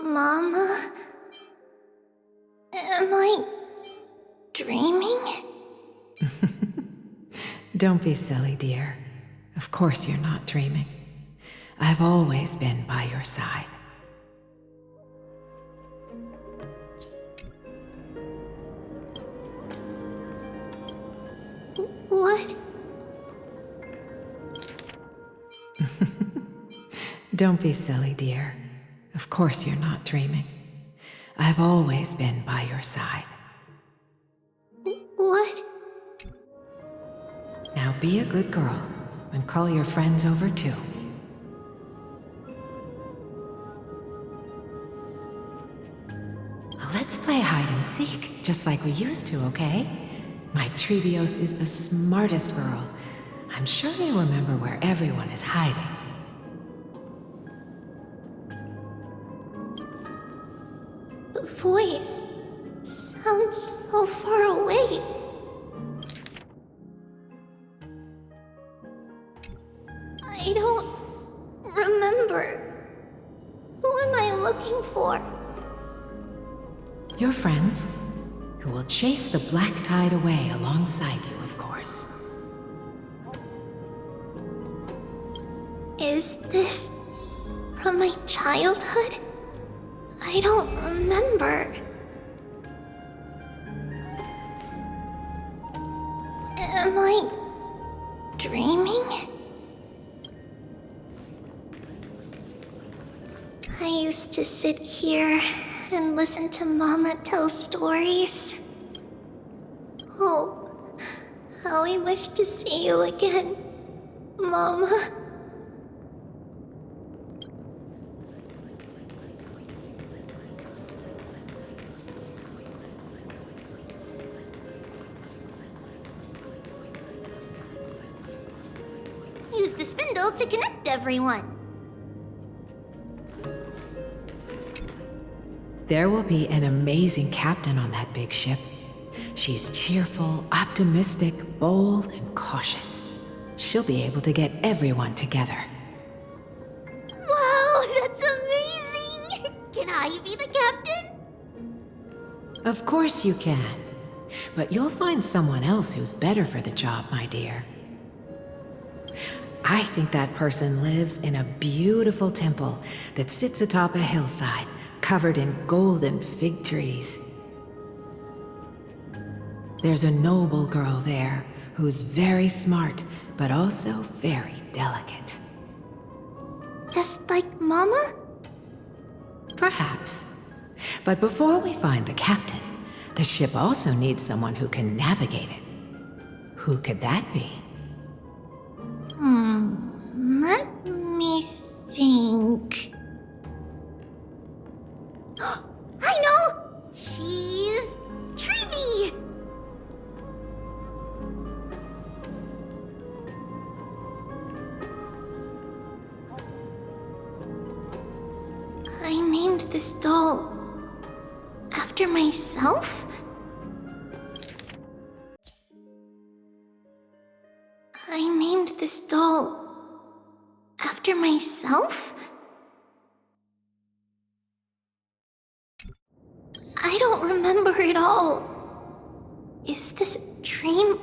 Mama? Am I dreaming? Don't be silly, dear. Of course you're not dreaming. I've always been by your side. What? Don't be silly, dear. Of course you're not dreaming. I've always been by your side. What? Now be a good girl and call your friends over too. Let's play hide and seek, just like we used to, okay? My Treebios is the smartest girl. I'm sure they remember where everyone is hiding. The voice sounds so far away. I don't remember. Who am I looking for? Your friends, who will chase the black tide away alongside you, of course. Is this from my childhood? I don't remember. Am I dreaming? I used to sit here and listen to Mama tell stories. Oh, how I wish to see you again, Mama. Use the spindle to connect everyone. There will be an amazing captain on that big ship. She's cheerful, optimistic, bold, and cautious. She'll be able to get everyone together. Wow, that's amazing! Can I be the captain? Of course you can. But you'll find someone else who's better for the job, my dear. I think that person lives in a beautiful temple that sits atop a hillside, covered in golden fig trees. There's a noble girl there who's very smart, but also very delicate. Just like Mama? Perhaps. But before we find the captain, the ship also needs someone who can navigate it. Who could that be? Let me think. I know! She's Treevy! I named this doll after myself? I named this doll after myself? I don't remember it all. Is this a dream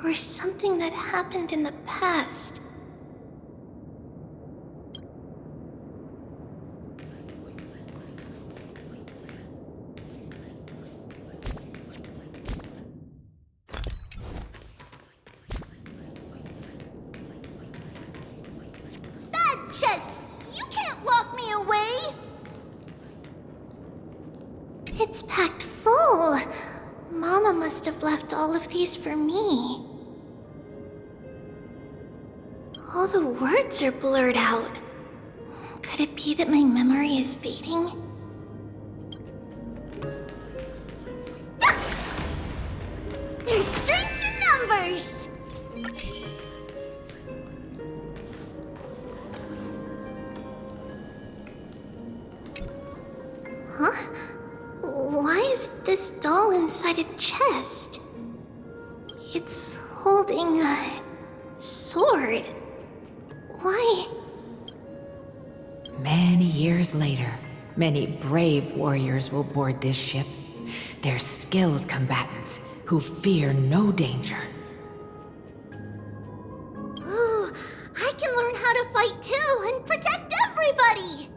or something that happened in the past? Bad chest! You can't lock me away! It's packed full. Mama must have left all of these for me. All the words are blurred out. Could it be that my memory is fading? There's strength in numbers! Huh? Why is this doll inside a chest? It's holding a sword. Why? Many years later, Many brave warriors will board this ship. They're skilled combatants who fear no danger. Ooh, I can learn how to fight too and protect everybody!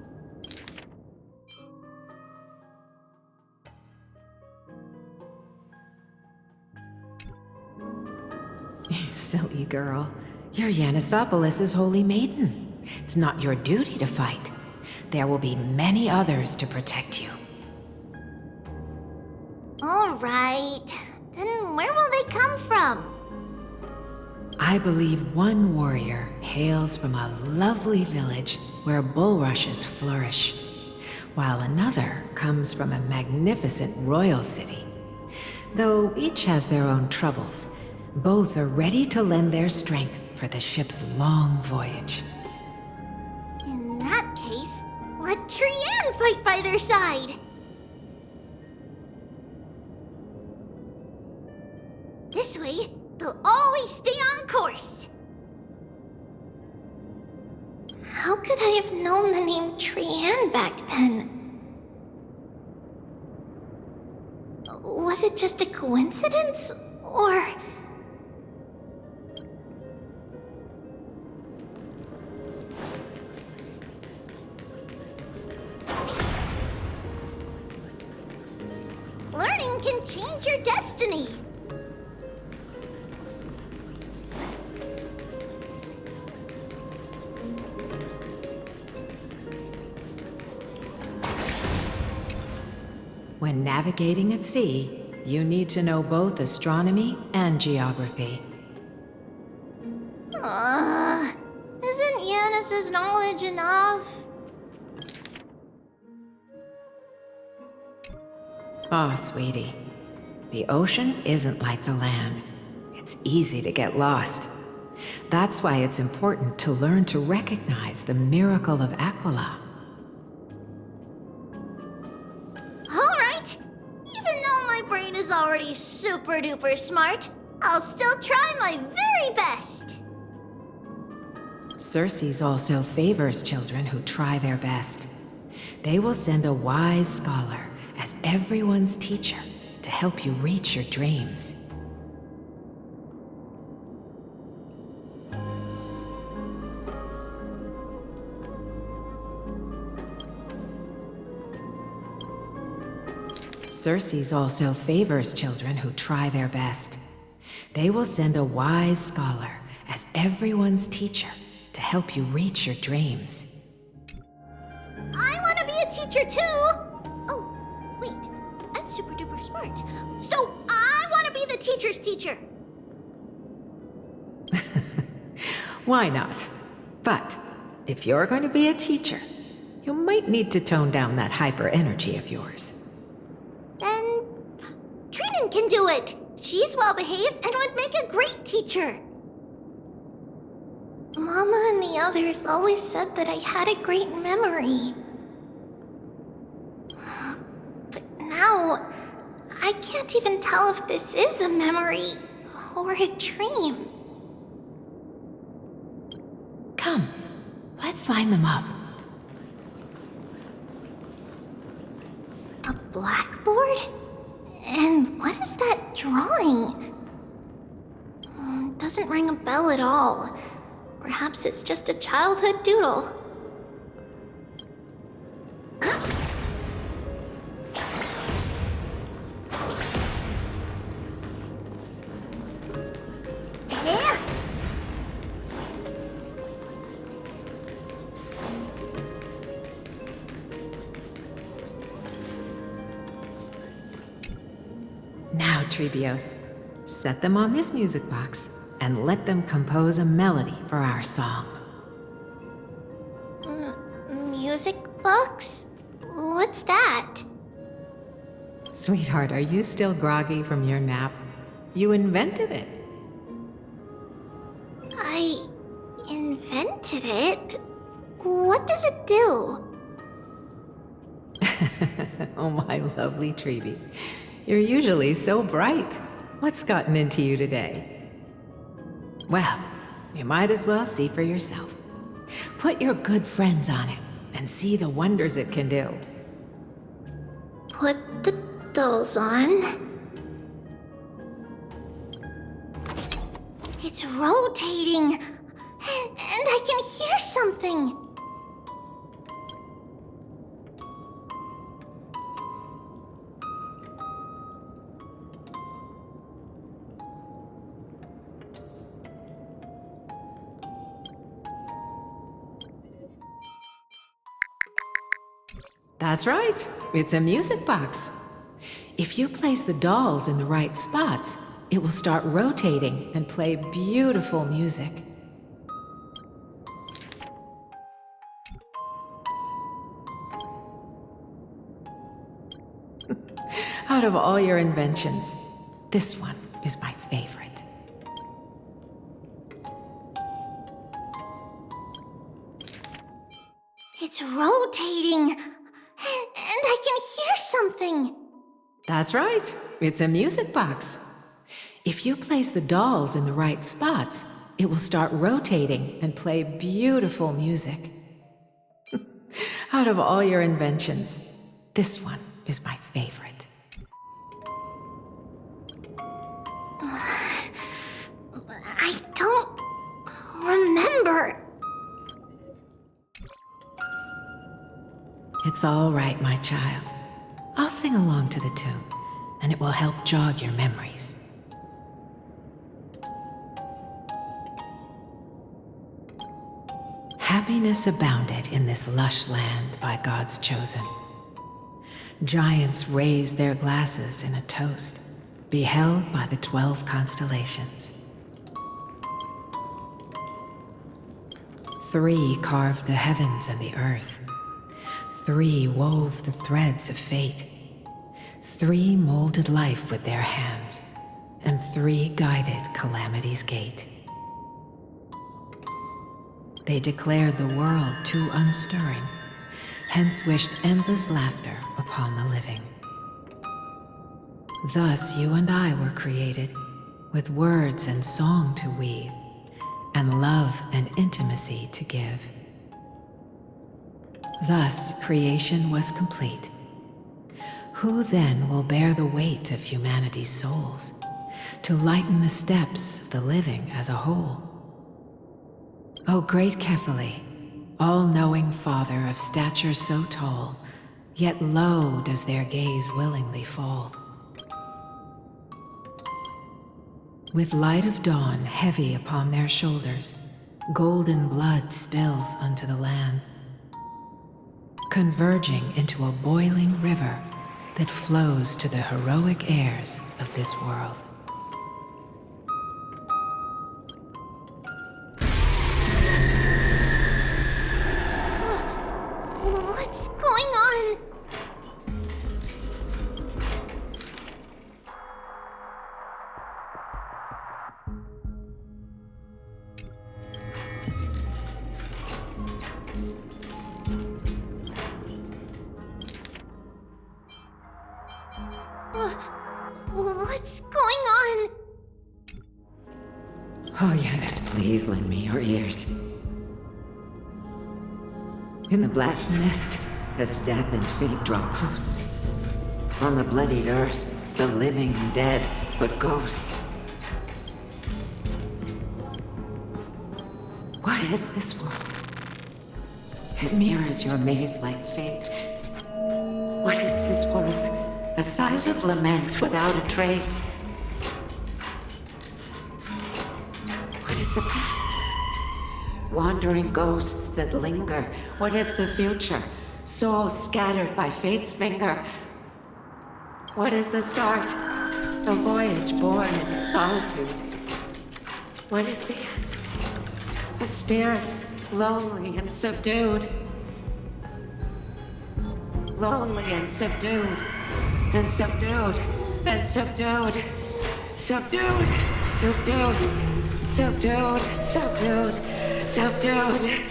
Silly girl. You're Yanisopoulos' holy maiden. It's not your duty to fight. There will be many others to protect you. All right. Then where will they come from? I believe one warrior hails from a lovely village where bulrushes flourish, while another comes from a magnificent royal city. Though each has their own troubles, both are ready to lend their strength for the ship's long voyage. In that case, let Trianne fight by their side! This way, they'll always stay on course! How could I have known the name Trianne back then? Was it just a coincidence, or... Learning can change your destiny! When navigating at sea, you need to know both astronomy and geography. Isn't Yanis's knowledge enough? Oh, sweetie. The ocean isn't like the land. It's easy to get lost. That's why it's important to learn to recognize the miracle of Aquila. Alright! Even though my brain is already super duper smart, I'll still try my very best! Circe also favors children who try their best. They will send a wise scholar as everyone's teacher to help you reach your dreams. Circe also favors children who try their best. They will send a wise scholar as everyone's teacher to help you reach your dreams. I want to be a teacher too! Oh, wait. I'm super duper smart. So I want to be the teacher's teacher! Why not? But if you're going to be a teacher, you might need to tone down that hyper energy of yours. Then Trinan can do it! She's well behaved and would make a great teacher! Mama and the others always said that I had a great memory. But now, I can't even tell if this is a memory or a dream. Come, let's line them up. A blackboard? And what is that drawing? Doesn't ring a bell at all. Perhaps it's just a childhood doodle. Now, Trebios, set them on this music box and let them compose a melody for our song. Music box? What's that? Sweetheart, are you still groggy from your nap? You invented it. I invented it? What does it do? Oh, my lovely Trebi. You're usually so bright. What's gotten into you today? Well, you might as well see for yourself. Put your good friends on it and see the wonders it can do. put the dolls on. It's rotating, and I can hear something. That's right, it's a music box. If you place the dolls in the right spots, it will start rotating and play beautiful music. Out of all your inventions, this one is my favorite. It's rotating, and I can hear something. That's right, it's a music box. If you place the dolls in the right spots, it will start rotating and play beautiful music. Out of all your inventions, this one is my favorite. I don't remember. It's all right, my child. I'll sing along to the tune, and it will help jog your memories. Happiness abounded in this lush land by God's chosen. Giants raised their glasses in a toast, beheld by the 12 constellations. 3 carved the heavens and the earth. 3 wove the threads of fate. 3 molded life with their hands, and 3 guided calamity's gate. They declared the world too unstirring, hence wished endless laughter upon the living. Thus you and I were created, with words and song to weave, and love and intimacy to give. Thus creation was complete. Who then will bear the weight of humanity's souls, to lighten the steps of the living as a whole? O great Kephali, all-knowing Father of stature so tall, yet low does their gaze willingly fall. With light of dawn heavy upon their shoulders, golden blood spills unto the land, converging into a boiling river that flows to the heroic heirs of this world. What's going on? What's going on? Oh yes, please lend me your ears. In the black mist, as death and fate draw close, on the bloodied earth, the living and dead, but ghosts. What is this world? It mirrors your maze-like fate. What is this world? A silent lament without a trace. What is the past? Wandering ghosts that linger. What is the future? Souls scattered by fate's finger. What is the start? A voyage born in solitude. What is the end? A spirit, lonely and subdued. Lonely and subdued. And subdued. And subdued. Subdued. Subdued. Subdued. Subdued. Subdued.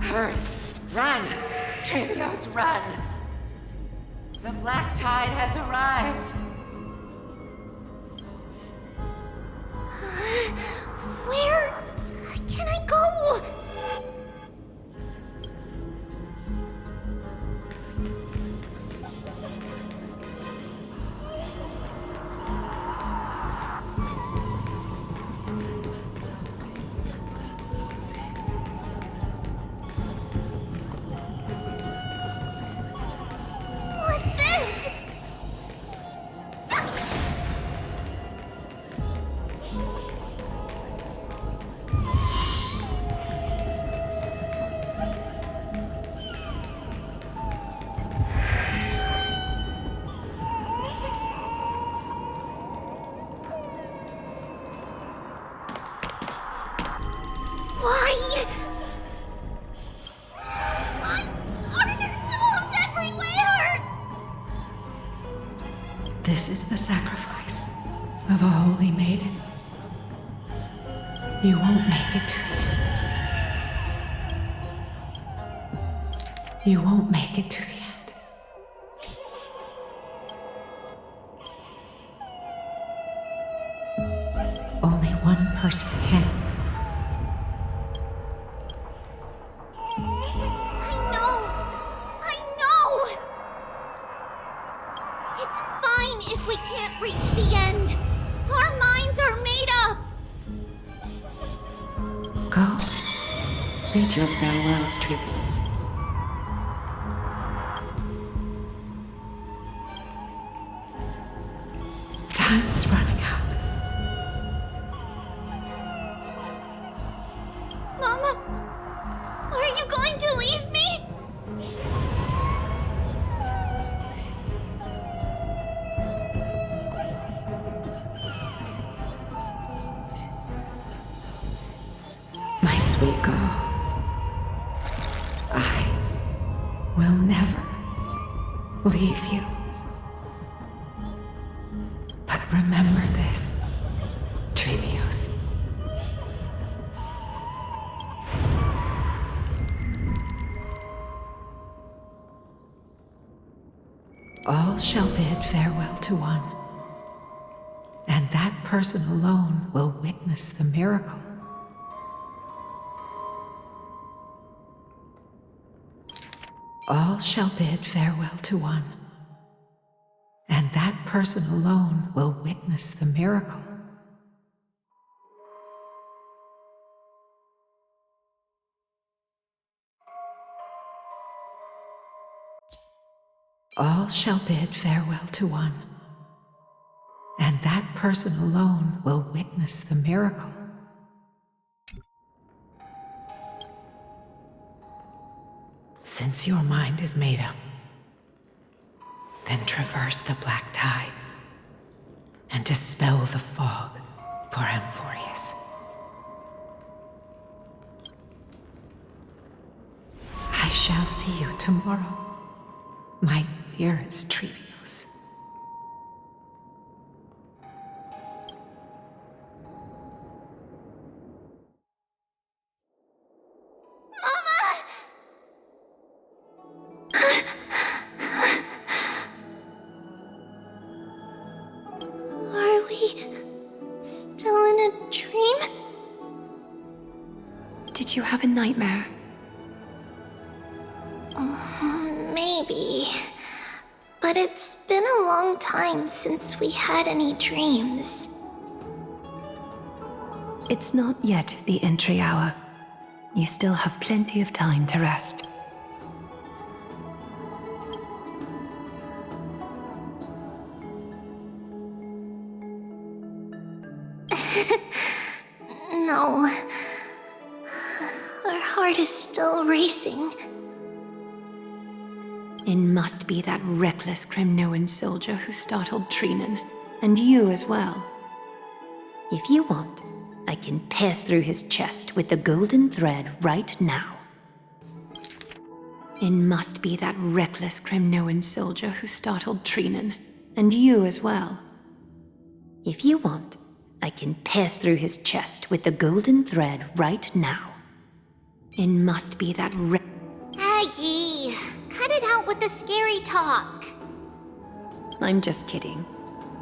Hurry! Run! Trivios, run! The black tide has arrived! Where can I go? What's this? Why? Why are there souls everywhere? This is the sacrifice of a holy maiden. You won't make it to the end. You won't make it to the end. Only one person can. I know! It's fine if we can't reach the end. Our minds are made up. Go. Bid your farewells, tributes. Time is running out. Mama, are you going to leave me? My sweet girl, I will never leave you. But remember this, Trevios. All shall bid farewell to one, and that person alone will witness the miracle. All shall bid farewell to one, and that person alone will witness the miracle. All shall bid farewell to one, and that person alone will witness the miracle. Since your mind is made up, then traverse the black tide and dispel the fog for Amphorius. I shall see you tomorrow, my dearest Trevios. Are we still in a dream? Did you have a nightmare? Maybe. But it's been a long time since we had any dreams. It's not yet the entry hour. You still have plenty of time to rest. No. Our heart is still racing. It must be that reckless Kremnoan soldier who startled Trinan, and you as well. If you want, I can pierce through his chest with the golden thread right now. It must be that reckless Kremnoan soldier who startled Trinan, and you as well. If you want, I can pierce through his chest with the golden thread right now. It must be that Aggie, cut it out with the scary talk. I'm just kidding.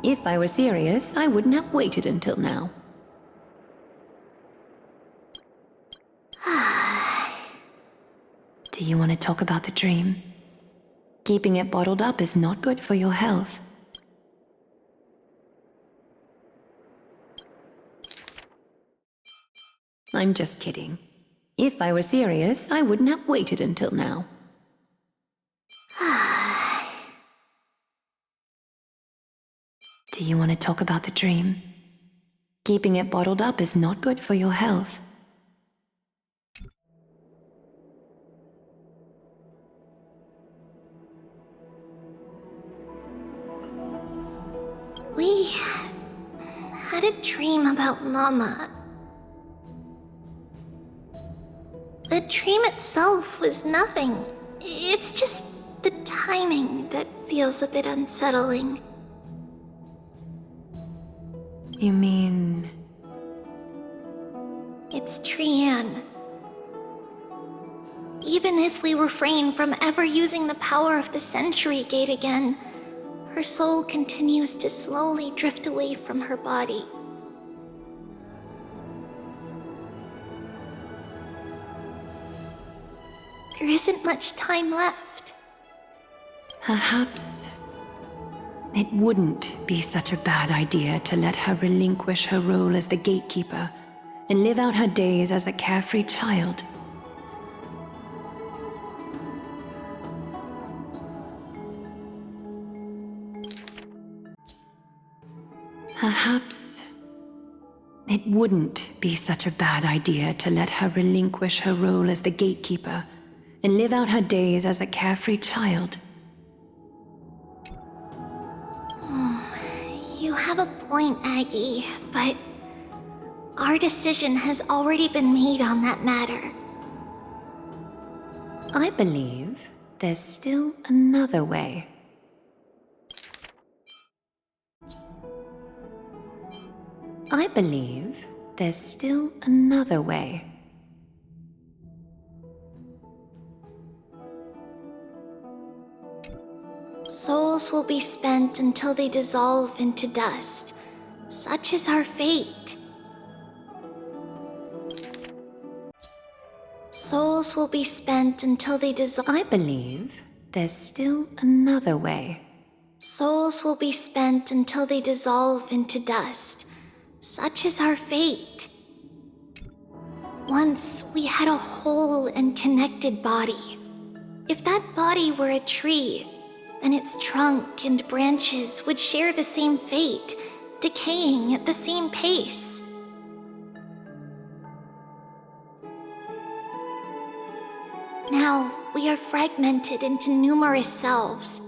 If I were serious, I wouldn't have waited until now. Do you want to talk about the dream? Keeping it bottled up is not good for your health. I'm just kidding. If I were serious, I wouldn't have waited until now. Do you want to talk about the dream? Keeping it bottled up is not good for your health. We had a dream about Mama. The dream itself was nothing. It's just the timing that feels a bit unsettling. You mean... It's Trianne. Even if we refrain from ever using the power of the Century Gate again, her soul continues to slowly drift away from her body. There isn't much time left. Perhaps it wouldn't be such a bad idea to let her relinquish her role as the gatekeeper and live out her days as a carefree child. Perhaps it wouldn't be such a bad idea to let her relinquish her role as the gatekeeper and live out her days as a carefree child. You have a point, Aggie, but our decision has already been made on that matter. I believe there's still another way. I believe there's still another way. Souls will be spent until they dissolve into dust. Such is our fate. Souls will be spent until they dissolve. I believe there's still another way. Souls will be spent until they dissolve into dust. Such is our fate. Once we had a whole and connected body. If that body were a tree, then its trunk and branches would share the same fate, decaying at the same pace. Now, we are fragmented into numerous selves.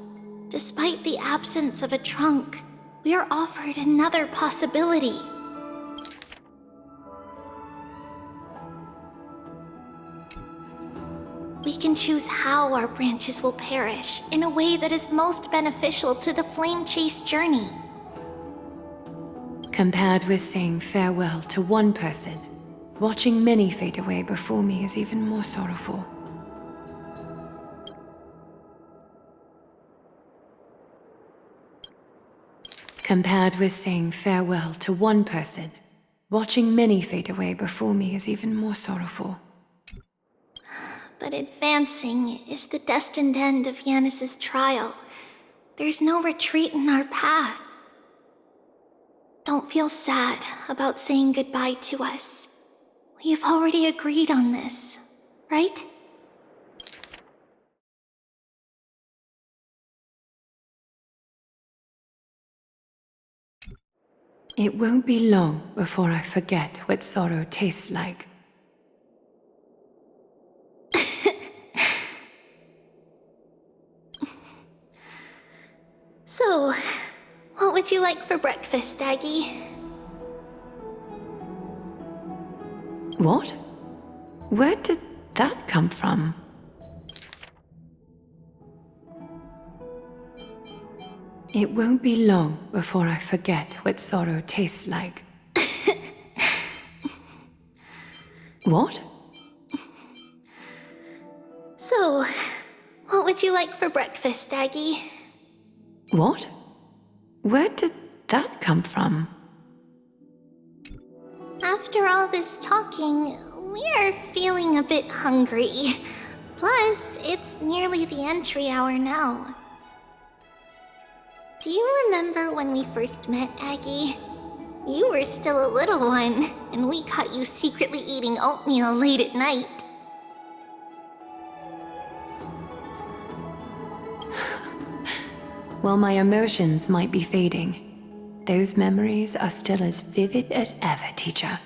Despite the absence of a trunk, we are offered another possibility. We can choose how our branches will perish in a way that is most beneficial to the Flame Chase journey. Compared with saying farewell to one person, watching many fade away before me is even more sorrowful. Compared with saying farewell to one person, watching many fade away before me is even more sorrowful. But advancing is the destined end of Yanis's trial. There's no retreat in our path. Don't feel sad about saying goodbye to us. We have already agreed on this, right? It won't be long before I forget what sorrow tastes like. So, what would you like for breakfast, Aggie? What? Where did that come from? It won't be long before I forget what sorrow tastes like. What? So, what would you like for breakfast, Aggie? What? Where did that come from? After all this talking, we are feeling a bit hungry. Plus, it's nearly the entry hour now. Do you remember when we first met, Aggie? You were still a little one, and we caught you secretly eating oatmeal late at night. While my emotions might be fading, those memories are still as vivid as ever, teacher.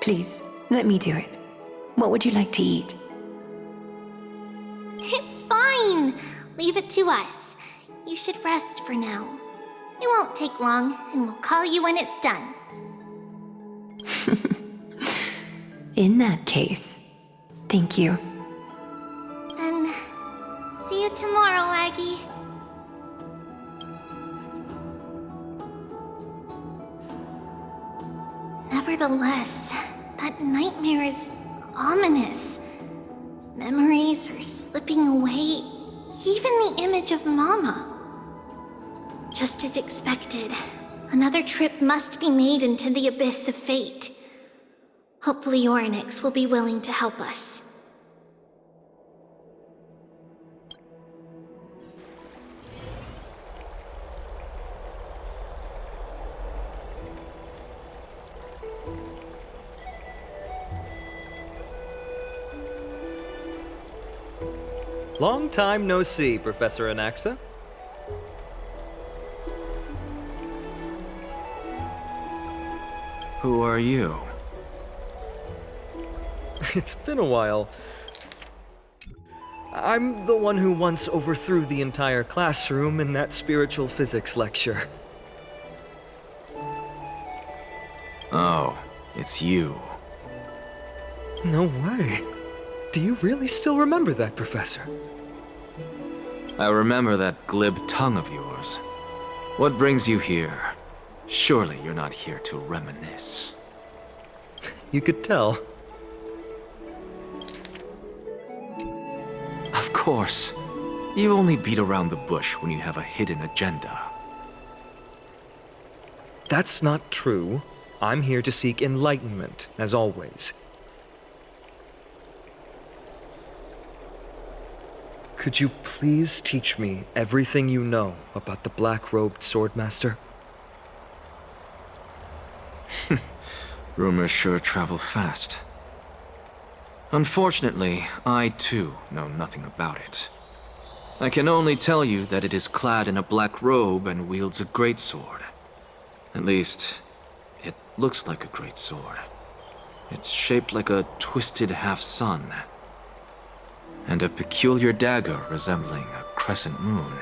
Please, let me do it. What would you like to eat? It's fine! Leave it to us. You should rest for now. It won't take long, and we'll call you when it's done. In that case, thank you. Then, see you tomorrow, Aggie. Nevertheless, that nightmare is ominous. Memories are slipping away, even the image of Mama. Just as expected, another trip must be made into the abyss of fate. Hopefully Orynyx will be willing to help us. Long time no see, Professor Anaxa. Who are you? It's been a while. I'm the one who once overthrew the entire classroom in that spiritual physics lecture. Oh, it's you. No way. Do you really still remember that, Professor? I remember that glib tongue of yours. What brings you here? Surely you're not here to reminisce. You could tell. Of course. You only beat around the bush when you have a hidden agenda. That's not true. I'm here to seek enlightenment, as always. Could you please teach me everything you know about the black-robed swordmaster? Rumors sure travel fast. Unfortunately, I too know nothing about it. I can only tell you that it is clad in a black robe and wields a greatsword. At least, it looks like a greatsword. It's shaped like a twisted half-sun, and a peculiar dagger resembling a crescent moon.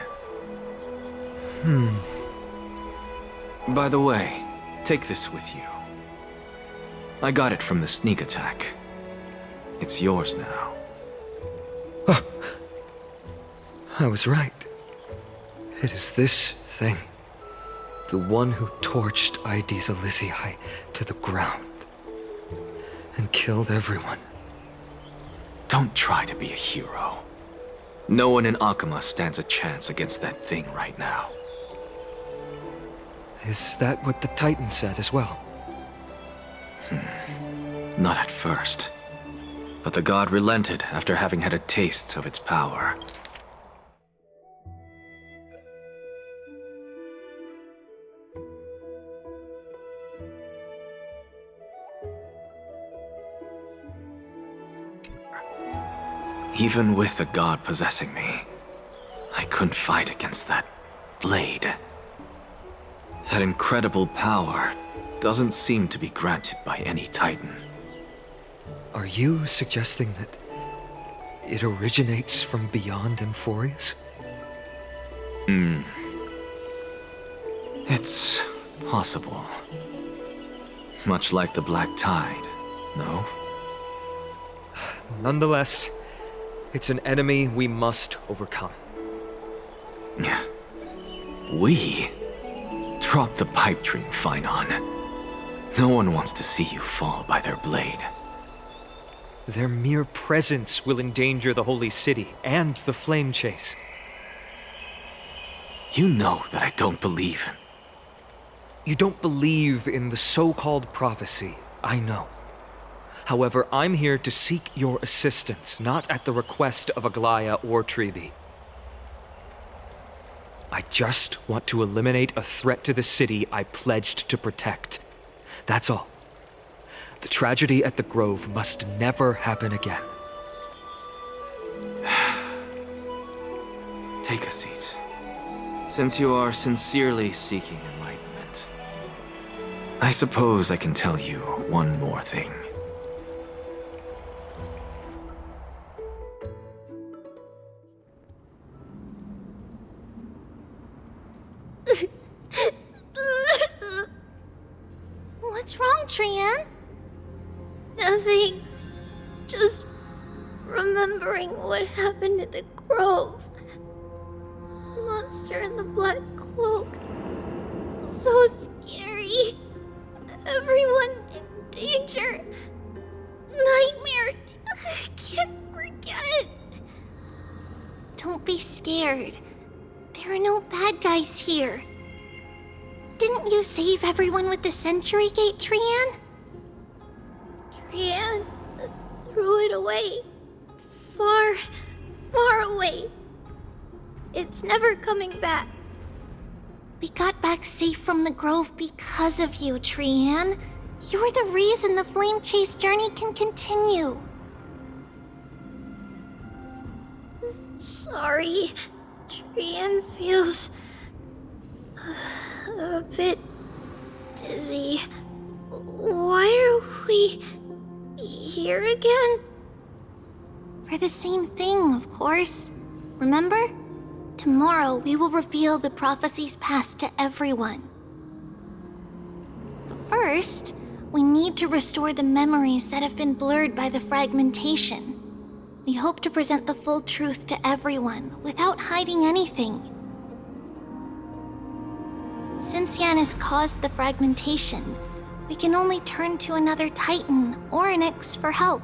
By the way, take this with you. I got it from the sneak attack. It's yours now. I was right. It is this thing. The one who torched Ides Elysiae to the ground. And killed everyone. Don't try to be a hero. No one in Akama stands a chance against that thing right now. Is that what the Titan said as well? Not at first. But the god relented after having had a taste of its power. Even with the god possessing me, I couldn't fight against that blade. That incredible power doesn't seem to be granted by any Titan. Are you suggesting that it originates from beyond Emphorius? It's possible. Much like the Black Tide, no? Nonetheless, it's an enemy we must overcome. We? Drop the pipe dream, Finon. No one wants to see you fall by their blade. Their mere presence will endanger the Holy City and the Flame Chase. You know that I don't believe. You don't believe in the so-called prophecy, I know. However, I'm here to seek your assistance, not at the request of Aglaya or Tribi. I just want to eliminate a threat to the city I pledged to protect. That's all. The tragedy at the Grove must never happen again. Take a seat. Since you are sincerely seeking enlightenment, I suppose I can tell you one more thing. What's wrong, Trian? Nothing. Just remembering what happened at the Grove. Monster in the black cloak. So scary. Everyone in danger. Nightmare. I can't forget. Don't be scared. There are no bad guys here. Didn't you save everyone with the Century Gate, Trian? Trian threw it away. Far, far away. It's never coming back. We got back safe from the Grove because of you, Trian. You're the reason the Flame Chase journey can continue. Sorry. Trian feels a bit dizzy. Why are we here again? For the same thing, of course. Remember? Tomorrow we will reveal the prophecies past to everyone. But first, we need to restore the memories that have been blurred by the fragmentation. We hope to present the full truth to everyone without hiding anything. Since Yanis caused the fragmentation, we can only turn to another Titan or an Onyx for help.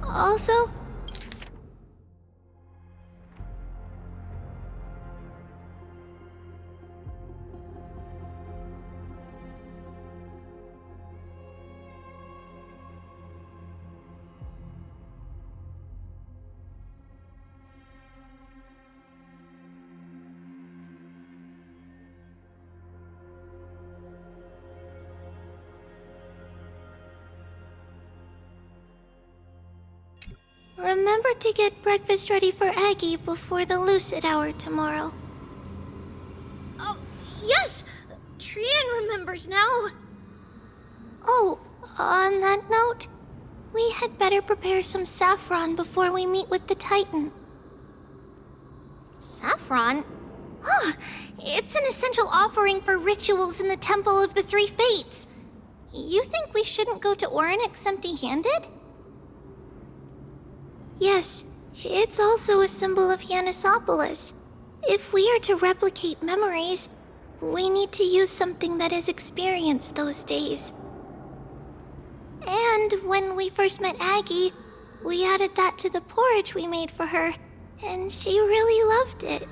Also, remember to get breakfast ready for Aggie before the lucid hour tomorrow. Oh, yes! Trian remembers now. Oh, on that note, we had better prepare some saffron before we meet with the Titan. Saffron? Huh, it's an essential offering for rituals in the Temple of the Three Fates. You think we shouldn't go to Onyx empty-handed? Yes, it's also a symbol of Yanisopolis. If we are to replicate memories, we need to use something that has experienced those days. And when we first met Aggie, we added that to the porridge we made for her, and she really loved it.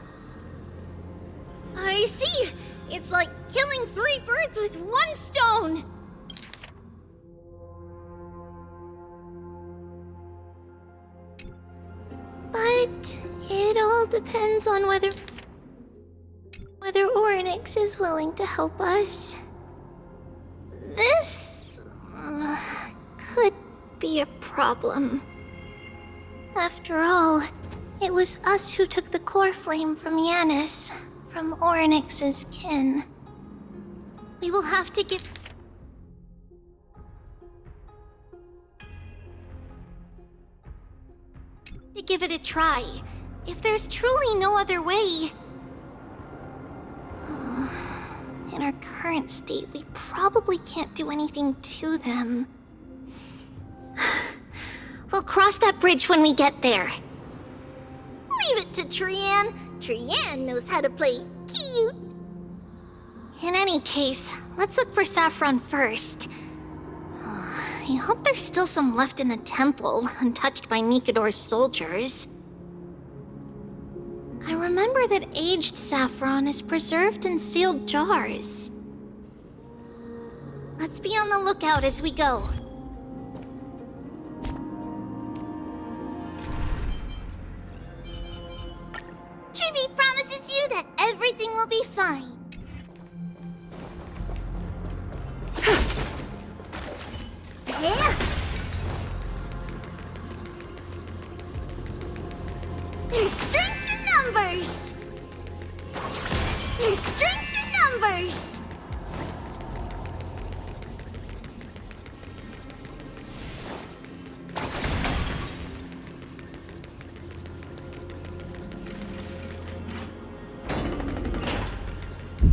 I see! It's like killing 3 birds with 1 stone! But it all depends on whether Onyx is willing to help us. This could be a problem. After all, it was us who took the core flame from Yanis, from Onyx's kin. We will have to give it a try. If there's truly no other way. In our current state, we probably can't do anything to them. We'll cross that bridge when we get there. Leave it to Trian. Trian knows how to play cute. In any case, let's look for saffron first. I hope there's still some left in the temple, untouched by Nikador's soldiers. I remember that aged saffron is preserved in sealed jars. Let's be on the lookout as we go. Tribby promises you that everything will be fine. Yeah. There's strength in numbers! There's strength in numbers!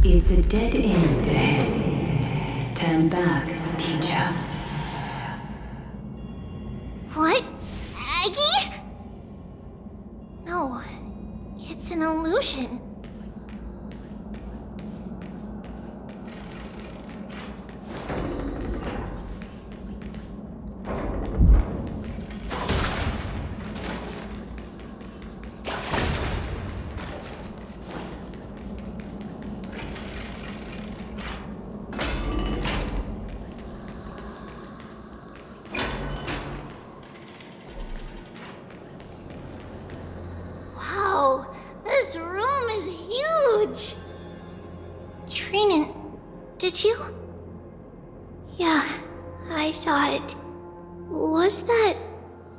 It's a dead end ahead. Turn back, teacher. What? Aggie? No, it's an illusion. Wow, this room is huge! Trinin, did you? Yeah, I saw it. Was that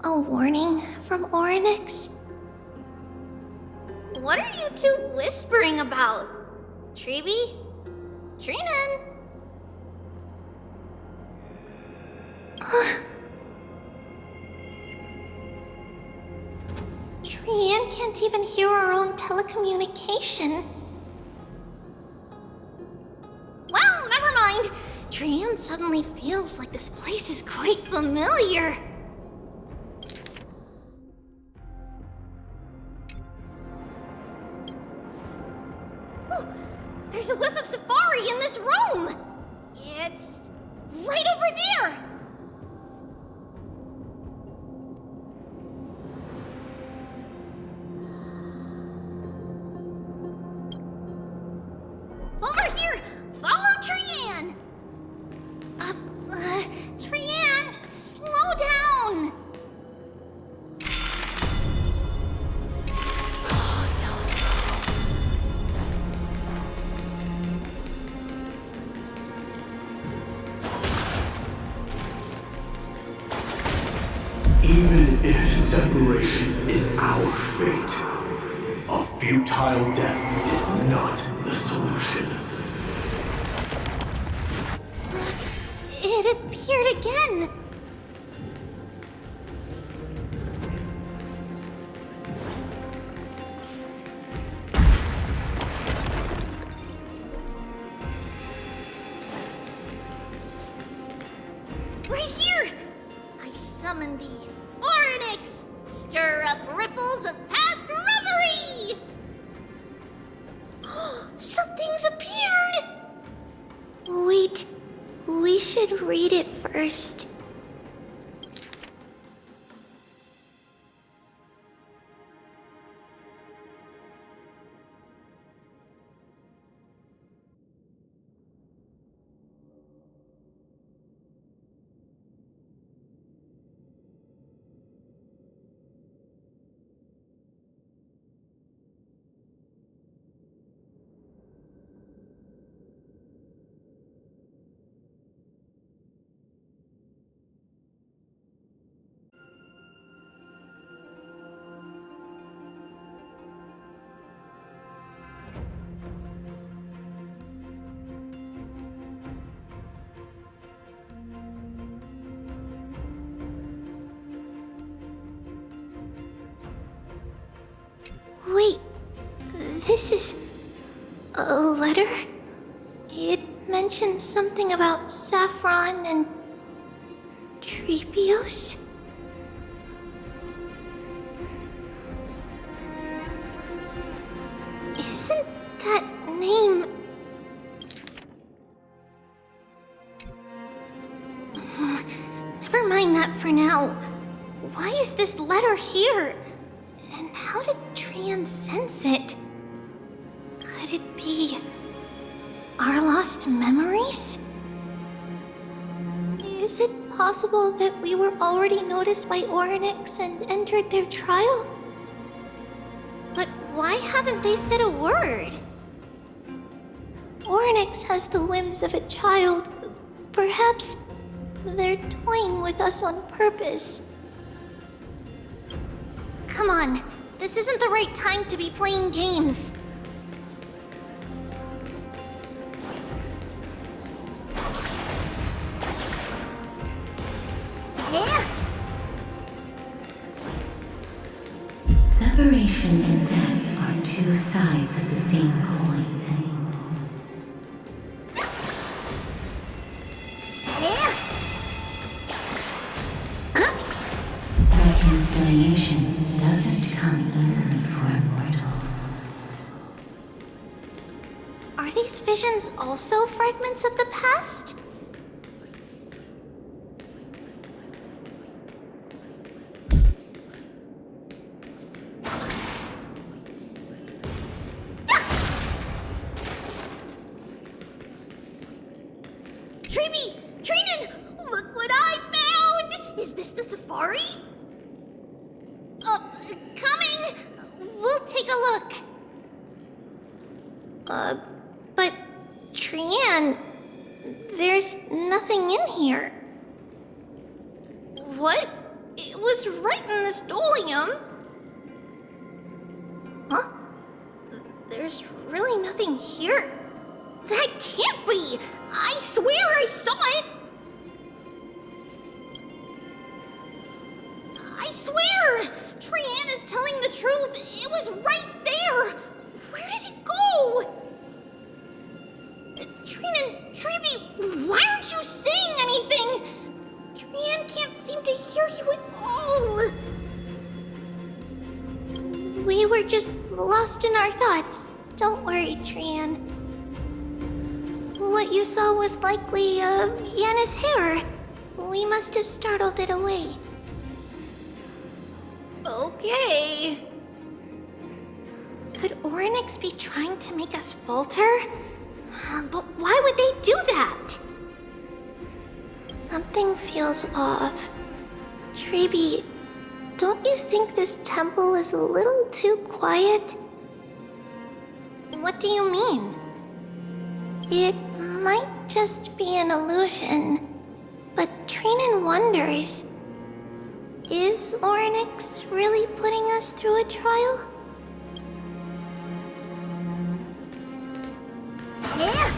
a warning from Orynyx? What are you two whispering about? Treby? Trinin? Trian can't even hear our own telecommunication. Well, never mind. Trian suddenly feels like this place is quite familiar. Oh, there's a whiff of safari in this room. It's right over there. Over here! Follow Trian! Trian, slow down! Even if separation is our fate, a futile death is not the solution. It appeared again! Right here! I summon thee, Orynyx! Stir up ripples of past reverie! Something's appeared! Wait, we should read it first. Wait, this is a letter? It mentions something about saffron and Treebios? Isn't that name... Never mind that for now. Why is this letter here? And how did Trian sense it? Could it be our lost memories? Is it possible that we were already noticed by Orynyx and entered their trial? But why haven't they said a word? Orynyx has the whims of a child. Perhaps they're toying with us on purpose. Come on, this isn't the right time to be playing games. Yeah. Separation and death are two sides of the same coin. Yeah. Reconciliation doesn't come easily for a mortal. Are these visions also fragments of the past? Treeby! Trinan! Look what I found! Is this the safari? Coming! We'll take a look. But Trian, there's nothing in here. What? It was right in the stolium. Huh? There's really nothing here. That can't be! I swear I saw it! I swear! Trian is telling the truth. It was right there. Where did it go? Trinan, Treeby, why aren't you saying anything? Trian can't seem to hear you at all. We were just lost in our thoughts. Don't worry, Trian. What you saw was likely, Yenna's hair. We must have startled it away. Okay. Could Orynyx be trying to make us falter? But why would they do that? Something feels off. Treeby, don't you think this temple is a little too quiet? What do you mean? It might just be an illusion, but Trinan wonders, is Orynyx really putting us through a trial? Yeah!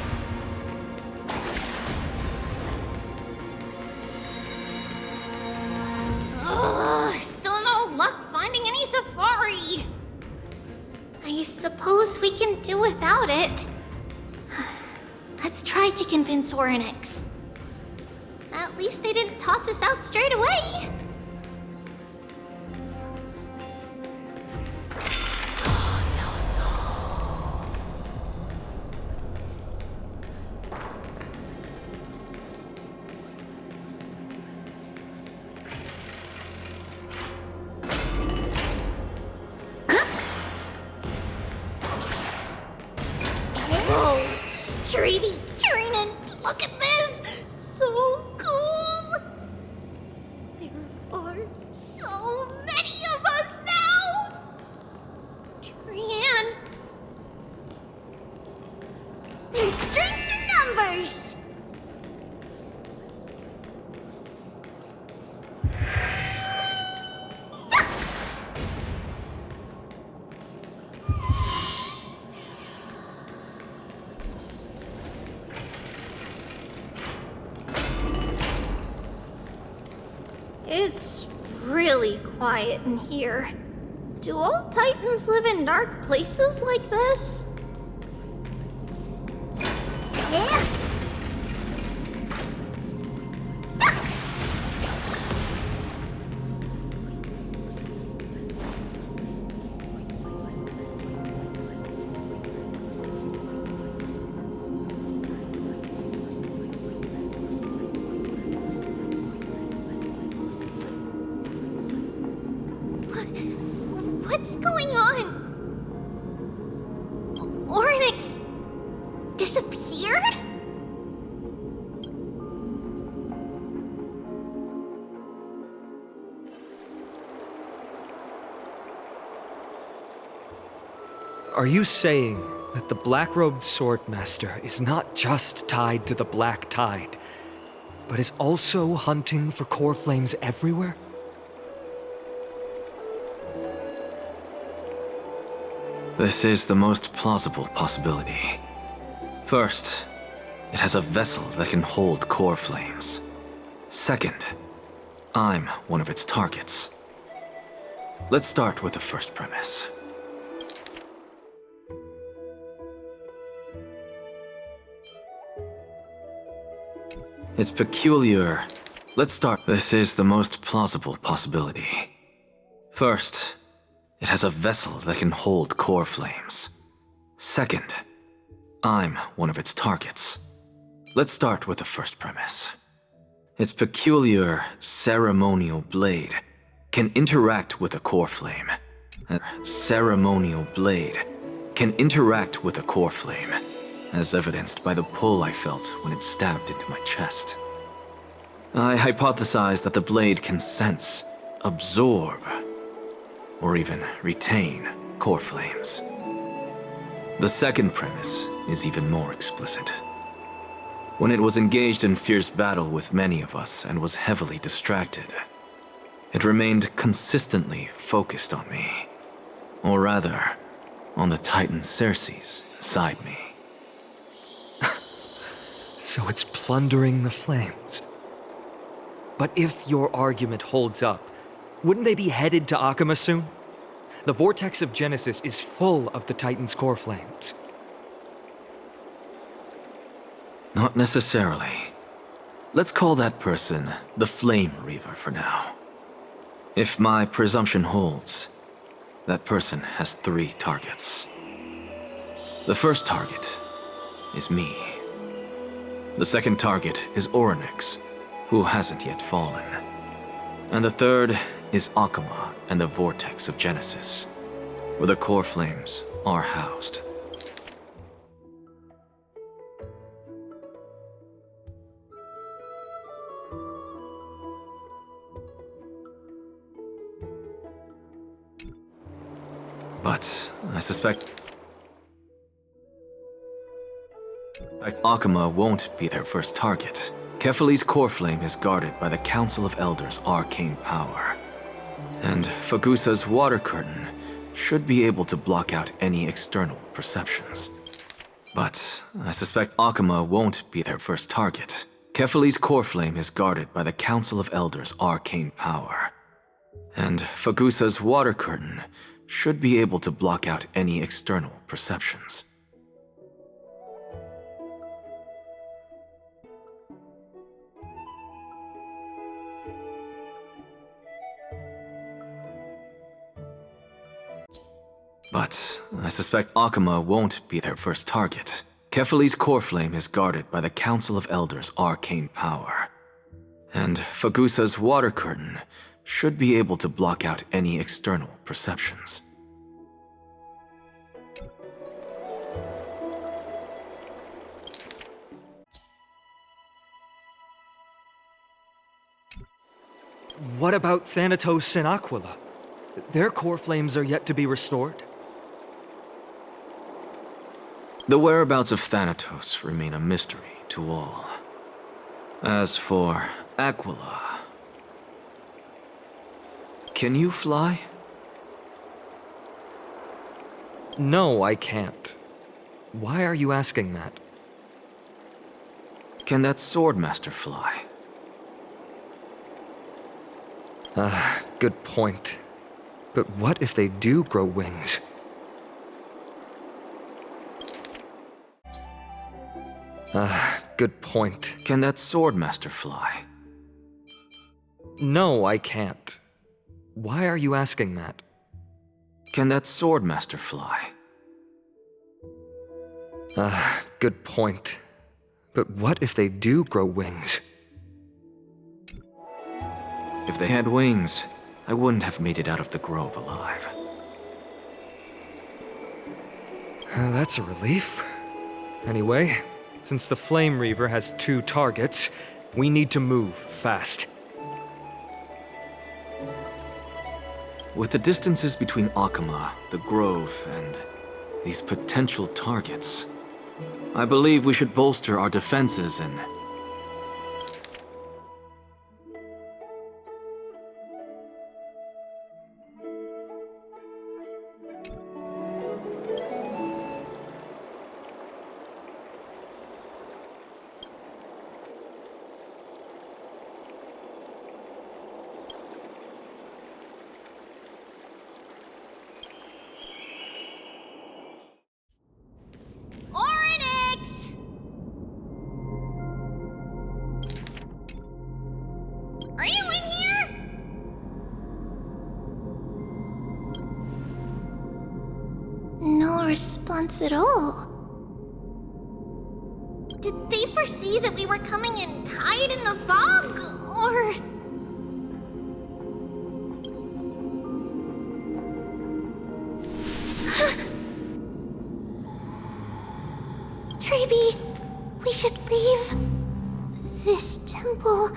Still no luck finding any safari. I suppose we can do without it. Let's try to convince Orynyx. At least they didn't toss us out straight away. Whoa! Treeby, Trinan, look at this! So cool! There are so many of us now! Trian! There's strength in numbers! It's really quiet in here. Do all Titans live in dark places like this? Yeah. What's going on? Oryx disappeared? Are you saying that the black-robed swordmaster is not just tied to the Black Tide, but is also hunting for core flames everywhere? This is the most plausible possibility. First, it has a vessel that can hold core flames. Second, I'm one of its targets. Let's start with the first premise. It's peculiar. Let's start. This is the most plausible possibility. First, it has a vessel that can hold core flames. Second, I'm one of its targets. Let's start with the first premise. Its peculiar ceremonial blade can interact with a core flame. A ceremonial blade can interact with a core flame, as evidenced by the pull I felt when it stabbed into my chest. I hypothesized that the blade can sense, absorb, or even retain core flames. The second premise is even more explicit. When it was engaged in fierce battle with many of us and was heavily distracted, it remained consistently focused on me. Or rather, on the Titan Circes inside me. So it's plundering the flames. But if your argument holds up, wouldn't they be headed to Akama soon? The vortex of Genesis is full of the Titan's core flames. Not necessarily. Let's call that person the Flame Reaver for now. If my presumption holds, that person has 3 targets. The first target is me. The second target is Oryx, who hasn't yet fallen. And the third is Akama and the Vortex of Genesis, where the core flames are housed. But I suspect Akama won't be their first target. Kefali's core flame is guarded by the Council of Elders' arcane power. And Fagusa's water curtain should be able to block out any external perceptions. But I suspect Akama won't be their first target. Kefali's core flame is guarded by the Council of Elders' arcane power. And Fagusa's water curtain should be able to block out any external perceptions. But I suspect Akama won't be their first target. Kefali's core flame is guarded by the Council of Elders' arcane power. And Fagusa's water curtain should be able to block out any external perceptions. What about Thanatos and Aquila? Their core flames are yet to be restored. The whereabouts of Thanatos remain a mystery to all. As for Aquila, can you fly? No, I can't. Why are you asking that? Can that Swordmaster fly? Good point. But what if they do grow wings? Good point. Can that Swordmaster fly? No, I can't. Why are you asking that? Can that Swordmaster fly? Good point. But what if they do grow wings? If they had wings, I wouldn't have made it out of the grove alive. That's a relief. Anyway, since the Flame Reaver has 2 targets, we need to move fast. With the distances between Akama, the Grove, and these potential targets, I believe we should bolster our defenses and... Oryx! Are you in here? No response at all. Did they foresee that we were coming and hide in the fog? Or... Treeby, we should leave. This temple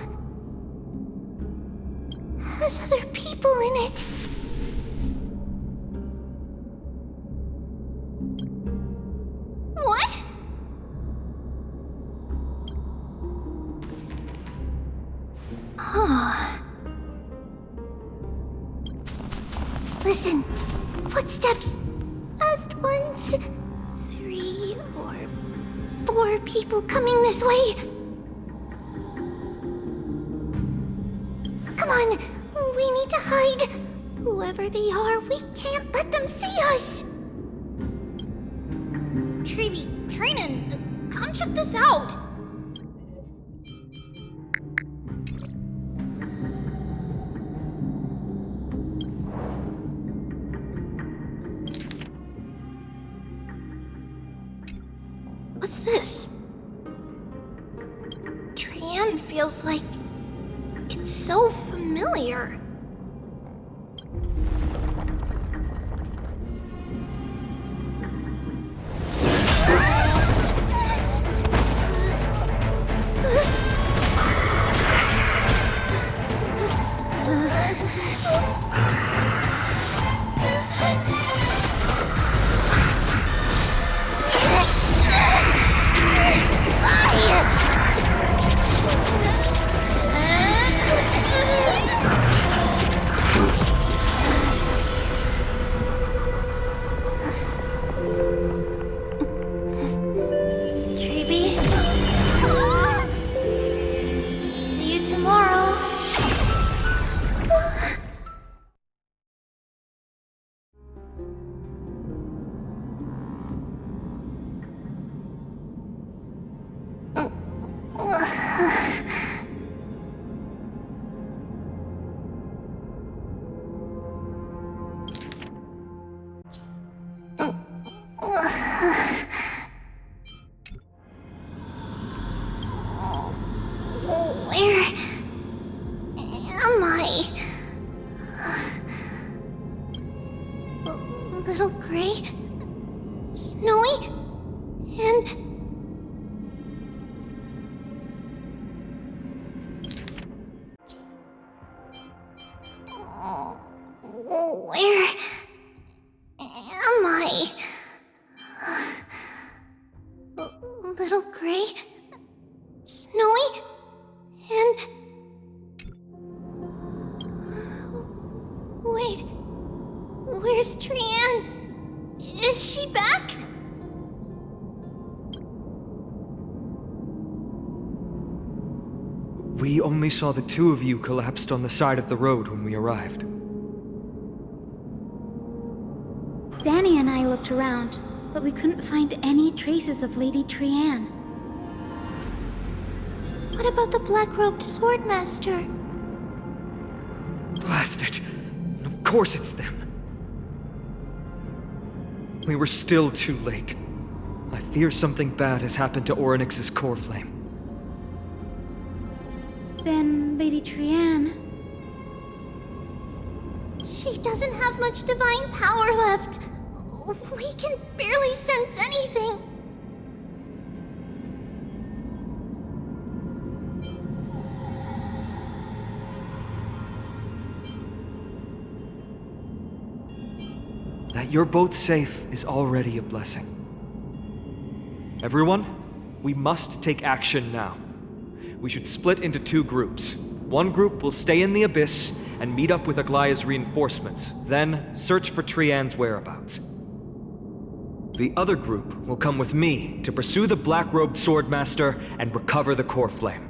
has other people in it. What? Listen, footsteps. Fast ones. 3 or 4 people coming this way. Come on, we need to hide. Whoever they are, we can't let them see us. Treeby, Trainan, come check this out. What's this? Trian feels like it's so familiar. Where am I? Little gray, snowy, and where am I? Little gray, snowy, and wait, where's Trian? Is she back? We only saw the 2 of you collapsed on the side of the road when we arrived. Danny and I looked around, but we couldn't find any traces of Lady Trian. What about the black-robed swordmaster? Blast it! Of course it's them. We were still too late. I fear something bad has happened to Oryx's core flame. Then Lady Trian... She doesn't have much divine power left. We can barely sense anything. That you're both safe is already a blessing. Everyone, we must take action now. We should split into 2 groups. One group will stay in the Abyss and meet up with Aglaya's reinforcements, then search for Trian's whereabouts. The other group will come with me to pursue the black-robed Swordmaster and recover the core flame.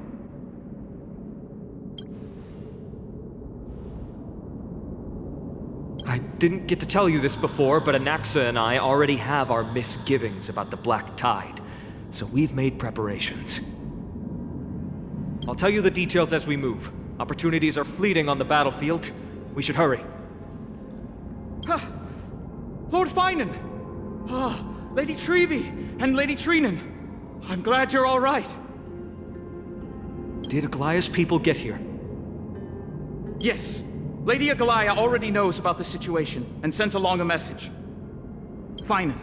I didn't get to tell you this before, but Anaxa and I already have our misgivings about the Black Tide, so we've made preparations. I'll tell you the details as we move. Opportunities are fleeting on the battlefield. We should hurry. Lord Finan! Lady Treby and Lady Treenan. I'm glad you're all right. Did Aglaya's people get here? Yes. Lady Aglaya already knows about the situation and sent along a message. Finan,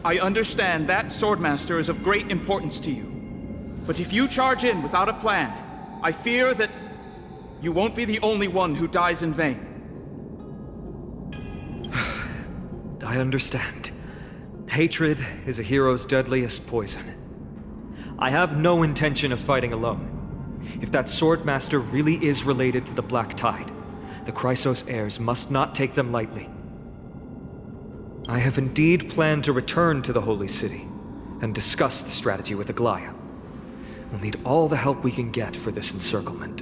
I understand that Swordmaster is of great importance to you. But if you charge in without a plan, I fear that you won't be the only one who dies in vain. I understand. Hatred is a hero's deadliest poison. I have no intention of fighting alone. If that Swordmaster really is related to the Black Tide, the Chrysos heirs must not take them lightly. I have indeed planned to return to the Holy City and discuss the strategy with Aglaya. We'll need all the help we can get for this encirclement.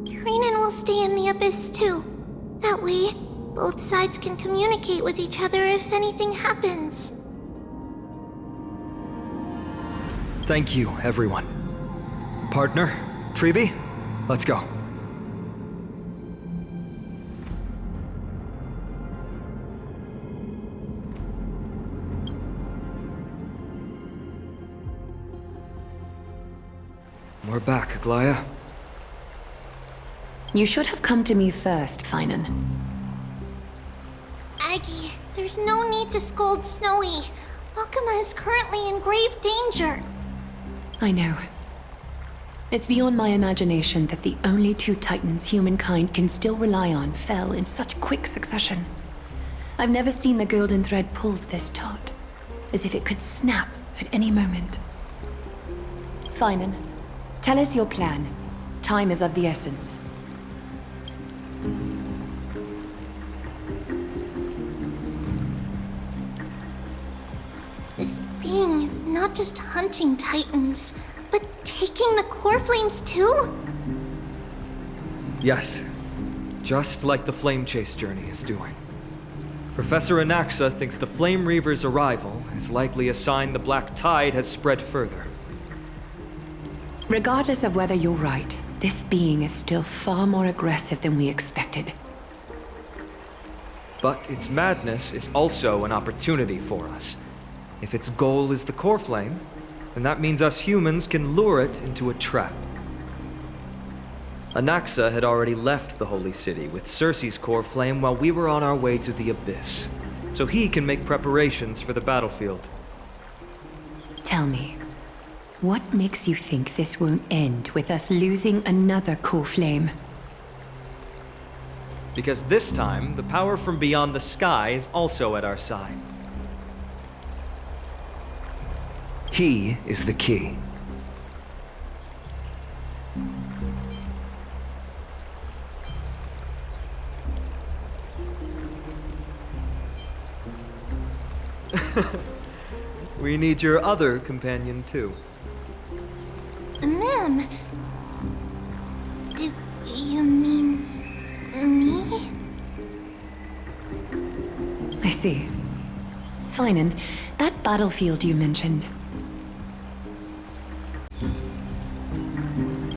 Treenan will stay in the Abyss too. That way, both sides can communicate with each other if anything happens. Thank you, everyone. Partner, Treby, let's go. We're back, Aglaya. You should have come to me first, Finan. Aggie, there's no need to scold Snowy. Akuma is currently in grave danger. I know. It's beyond my imagination that the only 2 titans humankind can still rely on fell in such quick succession. I've never seen the golden thread pulled this taut, as if it could snap at any moment. Finan, tell us your plan. Time is of the essence. This being is not just hunting titans, but taking the core flames too? Yes, just like the Flame Chase journey is doing. Professor Anaxa thinks the Flame Reaver's arrival is likely a sign the Black Tide has spread further. Regardless of whether you're right, this being is still far more aggressive than we expected. But its madness is also an opportunity for us. If its goal is the core flame, then that means us humans can lure it into a trap. Anaxa had already left the Holy City with Cersei's core flame while we were on our way to the Abyss, so he can make preparations for the battlefield. Tell me, what makes you think this won't end with us losing another core flame? Because this time, the power from beyond the sky is also at our side. He is the key. We need your other companion, too. Ma'am, do you mean me? I see. Finan, that battlefield you mentioned,